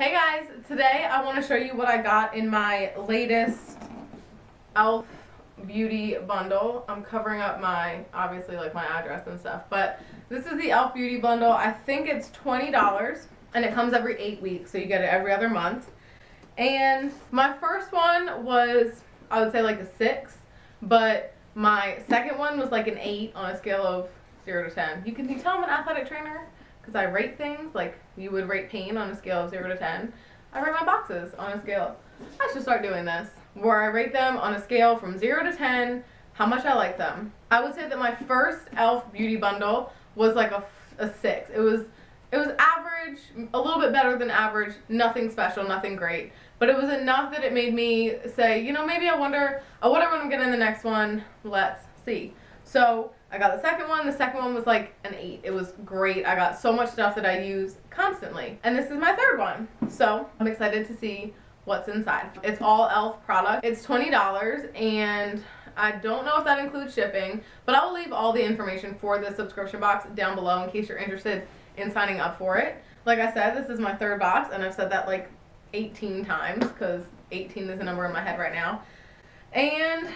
Hey guys, today I want to show you what I got in my latest Elf Beauty bundle. I'm covering up my, obviously like my address and stuff, but this is the Elf Beauty bundle. I think it's $20 and it comes every 8 weeks, so you get it every other month. And my first one was, I would say like a 6, but my second one was like an 8 on a scale of 0 to 10. You tell I'm an athletic trainer? Because I rate things like you would rate pain on a scale of 0 to 10. I rate my boxes on a scale. I should start doing this, where I rate them on a scale from 0 to 10, how much I like them. I would say that my first Elf Beauty bundle was like a 6. It was average, a little bit better than average, nothing special, nothing great. But it was enough that it made me say, you know, maybe I wonder what I'm going to get in the next one. Let's see. So I got the second one. The second one was like an 8. It was great. I got so much stuff that I use constantly. And this is my third one. So I'm excited to see what's inside. It's all Elf product. It's $20 and I don't know if that includes shipping, but I will leave all the information for the subscription box down below in case you're interested in signing up for it. Like I said, this is my third box and I've said that like 18 times because 18 is a number in my head right now. And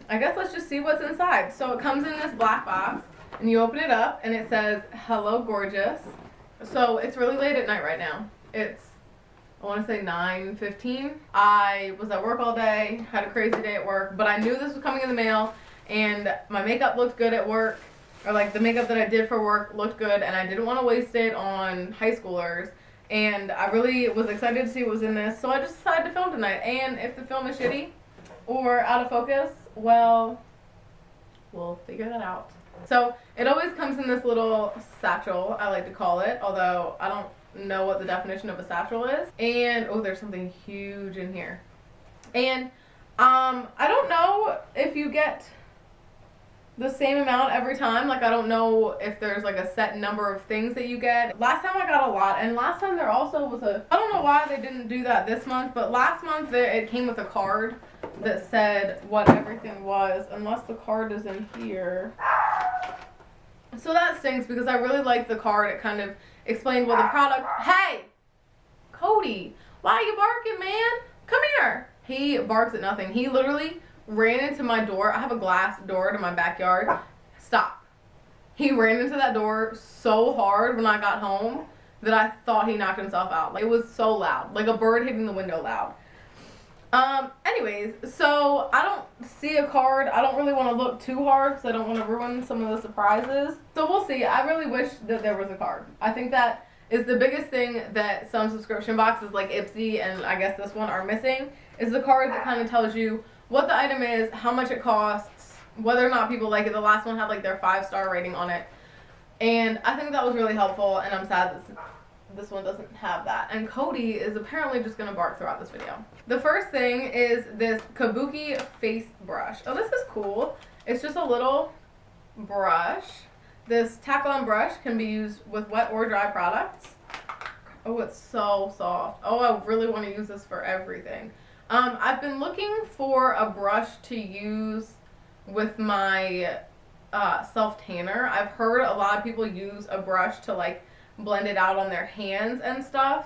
I guess let's just see what's inside. So it comes in this black box and you open it up and it says, "Hello Gorgeous." So it's really late at night right now. It's, I want to say 9:15. I was at work all day, had a crazy day at work, but I knew this was coming in the mail and my makeup looked good at work, or like the makeup that I did for work looked good, and I didn't want to waste it on high schoolers. And I really was excited to see what was in this, so I just decided to film tonight. And if the film is shitty or out of focus, well, we'll figure that out. So it always comes in this little satchel, I like to call it, although I don't know what the definition of a satchel is. And oh, there's something huge in here. And I don't know if you get the same amount every time. Like, I don't know if there's like a set number of things that you get. Last time I got a lot, and last time there also was I don't know why they didn't do that this month, but last month it came with a card that said what everything was, unless the card is in here. So that stinks because I really like the card. It kind of explained what the product. Hey, Cody, why are you barking, man? Come here. He barks at nothing. He literally ran into my door. I have a glass door to my backyard. Stop. He ran into that door so hard when I got home that I thought he knocked himself out. Like, it was so loud, like a bird hitting the window loud. Anyways, so I don't see a card. I don't really want to look too hard because I don't want to ruin some of the surprises. So we'll see. I really wish that there was a card. I think that is the biggest thing that some subscription boxes like Ipsy and I guess this one are missing, is the card that kind of tells you what the item is, how much it costs, whether or not people like it. The last one had like their 5-star rating on it. And I think that was really helpful, and I'm sad that this one doesn't have that. And Cody is apparently just going to bark throughout this video. The first thing is this kabuki face brush. Oh, this is cool. It's just a little brush. This tack-on brush can be used with wet or dry products. Oh, it's so soft. Oh, I really want to use this for everything. I've been looking for a brush to use with my self-tanner. I've heard a lot of people use a brush to like blend it out on their hands and stuff,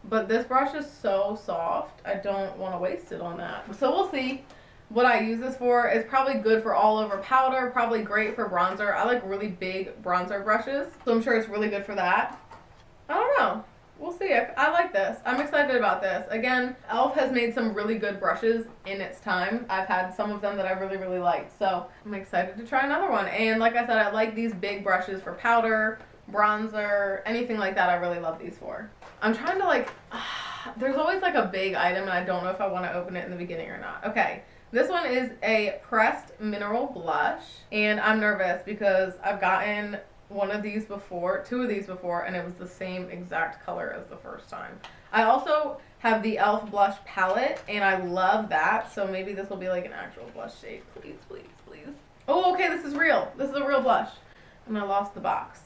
but this brush is so soft, I don't want to waste it on that. So we'll see what I use this for. It's probably good for all over powder, probably great for bronzer. I like really big bronzer brushes, so I'm sure it's really good for that. I don't know. We'll see. I like this. I'm excited about this. Again, Elf has made some really good brushes in its time. I've had some of them that I really, really like. So I'm excited to try another one. And like I said, I like these big brushes for powder, bronzer, anything like that. I really love these for. I'm trying to like, there's always like a big item and I don't know if I want to open it in the beginning or not. Okay. This one is a pressed mineral blush. And I'm nervous because I've gotten one of these before, 2 of these before, and it was the same exact color as the first time. I also have the Elf blush palette, and I love that, so maybe this will be like an actual blush shade. Please, please, please. Oh, okay, this is real. This is a real blush. And I lost the box.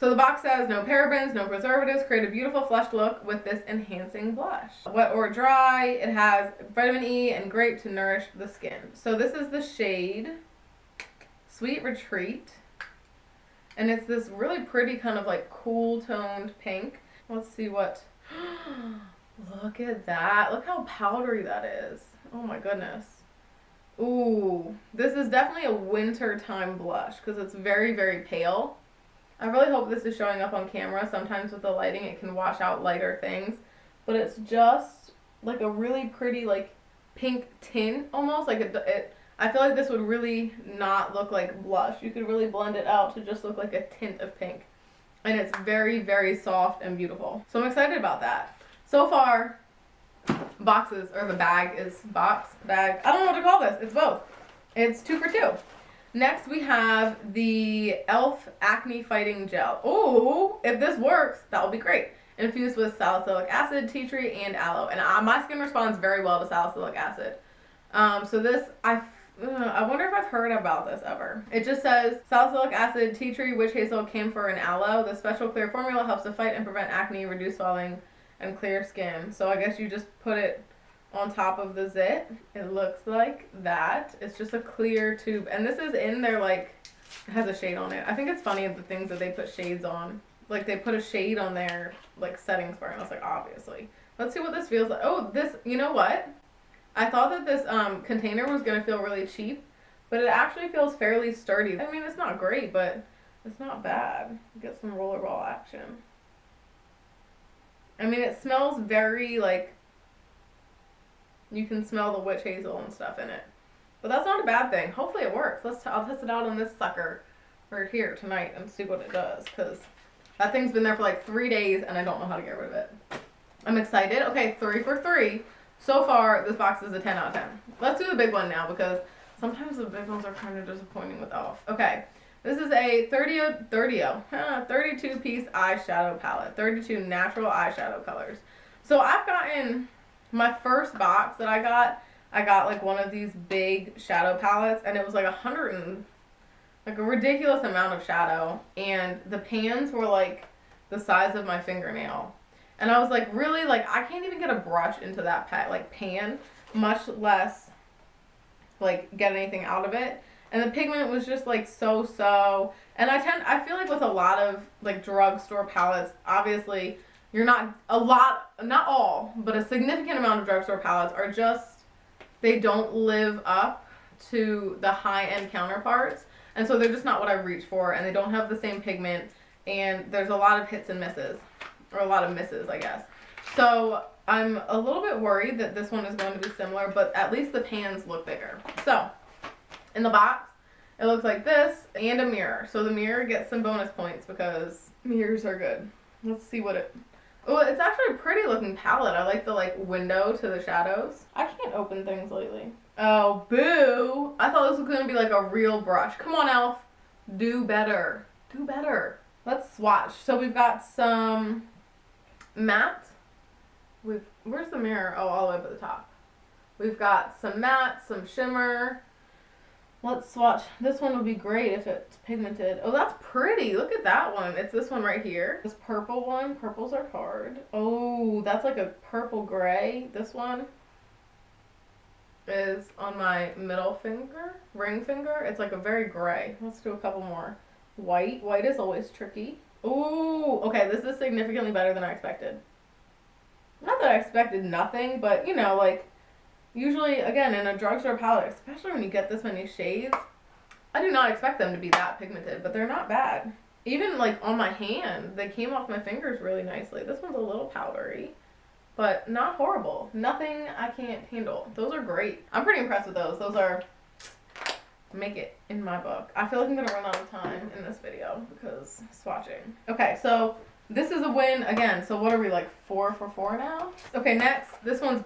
So the box says no parabens, no preservatives, create a beautiful flushed look with this enhancing blush. Wet or dry, it has vitamin E and grape to nourish the skin. So this is the shade Sweet Retreat. And it's this really pretty kind of like cool toned pink. Let's see what, look at that. Look how powdery that is. Oh my goodness. Ooh, this is definitely a winter time blush because it's very, very pale. I really hope this is showing up on camera. Sometimes with the lighting it can wash out lighter things, but it's just like a really pretty like pink tint almost. Like I feel like this would really not look like blush. You could really blend it out to just look like a tint of pink. And it's very, very soft and beautiful. So I'm excited about that. So far, boxes, or the bag is bag. I don't know what to call this. It's both. It's 2 for 2. Next, we have the e.l.f. Acne Fighting Gel. Oh, if this works, that will be great. Infused with salicylic acid, tea tree, and aloe. And my skin responds very well to salicylic acid. So this, I wonder if I've heard about this ever. It just says salicylic acid, tea tree, witch hazel, camphor, and aloe. The special clear formula helps to fight and prevent acne, reduce swelling, and clear skin. So I guess you just put it on top of the zit. It looks like that. It's just a clear tube, and this is in there, like, it has a shade on it. I think it's funny the things that they put shades on. Like, they put a shade on their like setting spray, and I was like, obviously. Let's see what this feels like. Oh, this, you know what, I thought that this container was gonna feel really cheap, but it actually feels fairly sturdy. I mean, it's not great, but it's not bad. Get some rollerball action. I mean, it smells very like, you can smell the witch hazel and stuff in it. But that's not a bad thing. Hopefully it works. I'll test it out on this sucker right here tonight and see what it does. Because that thing's been there for like 3 days and I don't know how to get rid of it. I'm excited. Okay, 3 for 3. So far, this box is a 10 out of 10. Let's do the big one now because sometimes the big ones are kind of disappointing with e.l.f. Okay, this is a 32-piece eyeshadow palette. 32 natural eyeshadow colors. So I've gotten... my first box that I got like one of these big shadow palettes, and it was like like a ridiculous amount of shadow, and the pans were like the size of my fingernail. And I was like, really? Like, I can't even get a brush into that pan, much less like get anything out of it. And the pigment was just like so. And I feel like with a lot of like drugstore palettes, obviously, you're not all, but a significant amount of drugstore palettes are just, they don't live up to the high-end counterparts. And so they're just not what I reach for, and they don't have the same pigment, and there's a lot of hits and misses, or a lot of misses, I guess. So I'm a little bit worried that this one is going to be similar, but at least the pans look bigger. So in the box, it looks like this, and a mirror. So the mirror gets some bonus points because mirrors are good. Let's see what it... Oh, it's actually a pretty looking palette. I like the like window to the shadows. I can't open things lately. Oh, boo. I thought this was going to be like a real brush. Come on, e.l.f. Do better. Do better. Let's swatch. So we've got some matte. Where's the mirror? Oh, all the way up at the top. We've got some matte, some shimmer. Let's swatch. This one would be great if it's pigmented. Oh, that's pretty. Look at that one. It's this one right here. This purple one. Purples are hard. Oh, that's like a purple gray. This one is on my middle finger, ring finger. It's like a very gray. Let's do a couple more. White. White is always tricky. Ooh, okay. This is significantly better than I expected. Not that I expected nothing, but you know, like, usually, again, in a drugstore palette, especially when you get this many shades, I do not expect them to be that pigmented, but they're not bad. Even, like, on my hand, they came off my fingers really nicely. This one's a little powdery, but not horrible. Nothing I can't handle. Those are great. I'm pretty impressed with those. Those are, make it in my book. I feel like I'm going to run out of time in this video because swatching. Okay, so... this is a win again. So what are we, like 4 for 4 now? Okay, next. This one's,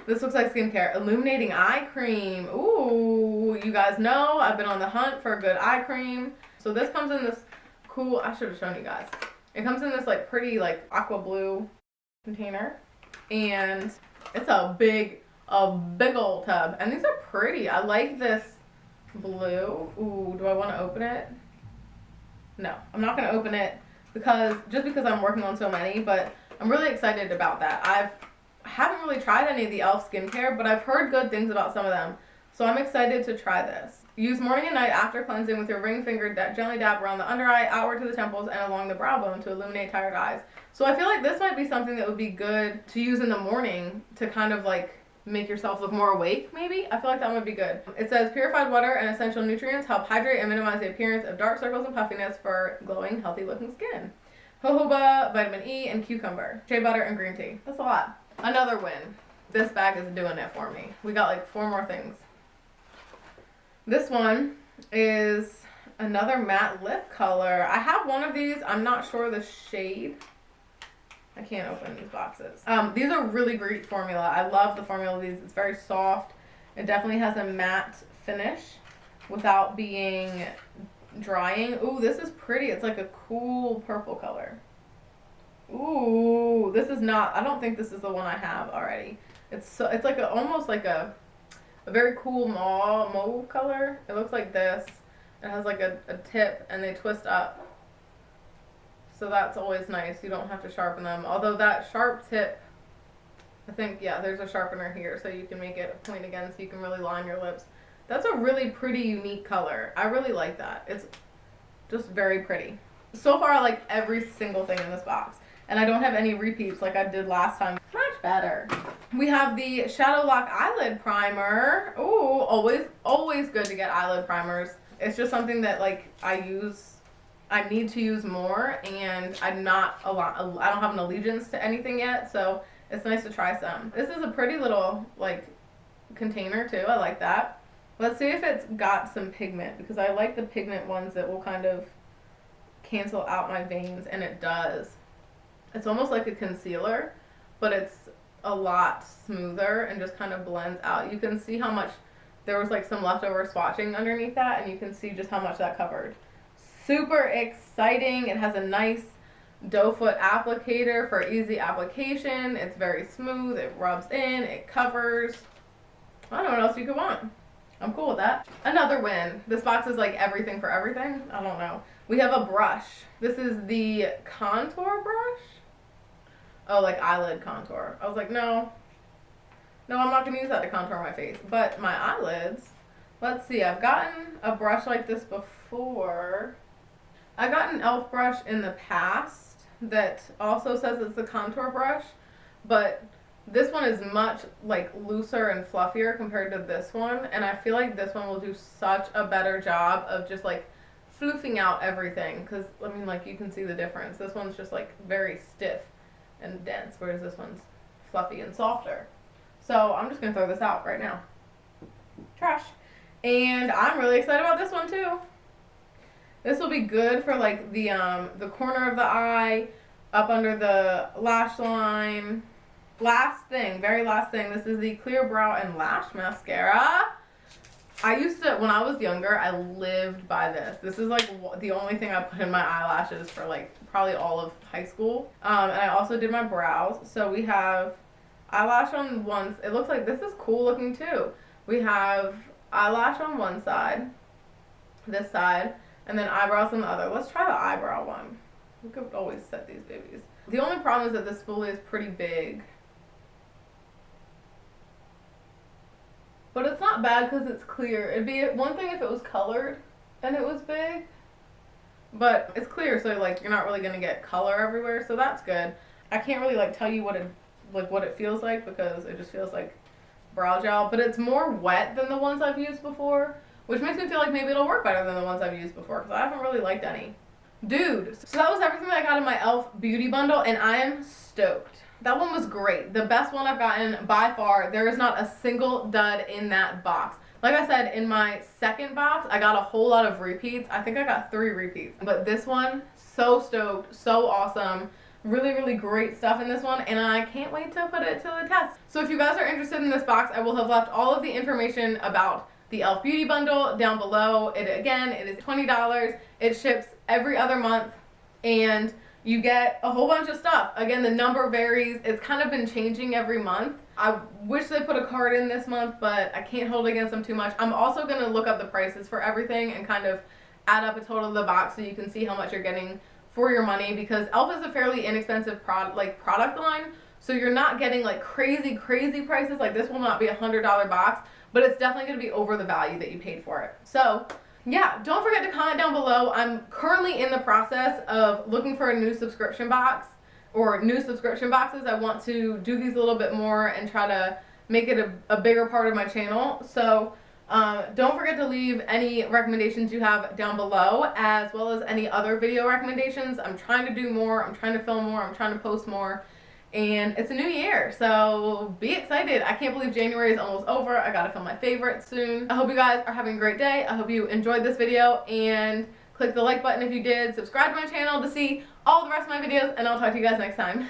this looks like skincare. Illuminating Eye Cream. Ooh, you guys know I've been on the hunt for a good eye cream. So this comes in this cool, I should have shown you guys. It comes in this like pretty like aqua blue container. And it's a big old tub. And these are pretty. I like this blue. Ooh, do I want to open it? No, I'm not going to open it. because I'm working on so many, but I'm really excited about that. I haven't really tried any of the e.l.f. skincare, but I've heard good things about some of them. So I'm excited to try this. Use morning and night after cleansing with your ring finger. Gently dab around the under eye, outward to the temples, and along the brow bone to illuminate tired eyes. So I feel like this might be something that would be good to use in the morning to kind of like make yourself look more awake, maybe. I feel like that would be good. It says purified water and essential nutrients help hydrate and minimize the appearance of dark circles and puffiness for glowing, healthy looking skin. Jojoba, vitamin E, and cucumber. Shea butter and green tea. That's a lot. Another win. This bag is doing it for me. We got like 4 more things. This one is another matte lip color. I have one of these. I'm not sure the shade. I can't open these boxes. These are really great formula. I love the formula of these. It's very soft. It definitely has a matte finish without being drying. Ooh, this is pretty. It's like a cool purple color. Ooh, this is not, I don't think this is the one I have already. It's like almost like a very cool mauve color. It looks like this. It has like a tip and they twist up. So that's always nice. You don't have to sharpen them. Although that sharp tip, I think, yeah, there's a sharpener here so you can make it point again so you can really line your lips. That's a really pretty, unique color. I really like that. It's just very pretty. So far, I like every single thing in this box. And I don't have any repeats like I did last time. Much better. We have the Shadow Lock Eyelid Primer. Ooh, always good to get eyelid primers. It's just something that like I need to use more, and I don't have an allegiance to anything yet, so it's nice to try some. This is a pretty little like container too. I like that. Let's see if it's got some pigment, because I like the pigment ones that will kind of cancel out my veins, and it does. It's almost like a concealer, but it's a lot smoother and just kind of blends out. You can see how much there was like some leftover swatching underneath that, and you can see just how much that covered. Super exciting. It has a nice doe foot applicator for easy application. It's very smooth. It rubs in. It covers. I don't know what else you could want. I'm cool with that. Another win. This box is like everything for everything. I don't know. We have a brush. This is the contour brush. Oh, like eyelid contour. I was like, no, I'm not going to use that to contour my face. But my eyelids, let's see. I've gotten a brush like this before. I got an e.l.f. brush in the past that also says it's a contour brush, but this one is much like looser and fluffier compared to this one, and I feel like this one will do such a better job of just like floofing out everything, because I mean, like, you can see the difference. This one's just like very stiff and dense, whereas this one's fluffy and softer. So I'm just gonna throw this out right now. Trash. And I'm really excited about this one too. This will be good for like the corner of the eye, up under the lash line. Last thing, very last thing, this is the Clear Brow and Lash Mascara. I used to, when I was younger, I lived by this. This is like the only thing I put in my eyelashes for like probably all of high school. And I also did my brows. So we have eyelash on one, it looks like this is cool looking too. We have eyelash on one side, this side, and then eyebrows on the other. Let's try the eyebrow one. We could always set these babies. The only problem is that this spoolie is pretty big. But it's not bad because it's clear. It'd be one thing if it was colored and it was big. But it's clear, so like you're not really gonna get color everywhere, so that's good. I can't really like tell you what it feels like, because it just feels like brow gel, but it's more wet than the ones I've used before, which makes me feel like maybe it'll work better than the ones I've used before, because I haven't really liked any. Dude, so that was everything that I got in my e.l.f. beauty bundle, and I am stoked. That one was great. The best one I've gotten by far. There is not a single dud in that box. Like I said, in my second box, I got a whole lot of repeats. I think I got 3 repeats. But this one, so stoked, so awesome. Really, really great stuff in this one, and I can't wait to put it to the test. So if you guys are interested in this box, I will have left all of the information about the e.l.f. Beauty Bundle down below. It is $20. It ships every other month, and you get a whole bunch of stuff. Again, the number varies. It's kind of been changing every month. I wish they put a card in this month, but I can't hold against them too much. I'm also going to look up the prices for everything and kind of add up a total of the box so you can see how much you're getting for your money, because e.l.f. is a fairly inexpensive product line. So you're not getting like crazy prices. Like this will not be $100 box, but it's definitely going to be over the value that you paid for it. So yeah, don't forget to comment down below. I'm currently in the process of looking for a new subscription box or new subscription boxes. I want to do these a little bit more and try to make it a bigger part of my channel. So don't forget to leave any recommendations you have down below, as well as any other video recommendations. I'm trying to do more, I'm trying to film more, I'm trying to post more, and it's a new year, so be excited. I can't believe January is almost over. I gotta film my favorites soon. I hope you guys are having a great day. I hope you enjoyed this video, and click the like button if you did. Subscribe to my channel to see all the rest of my videos, and I'll talk to you guys next time.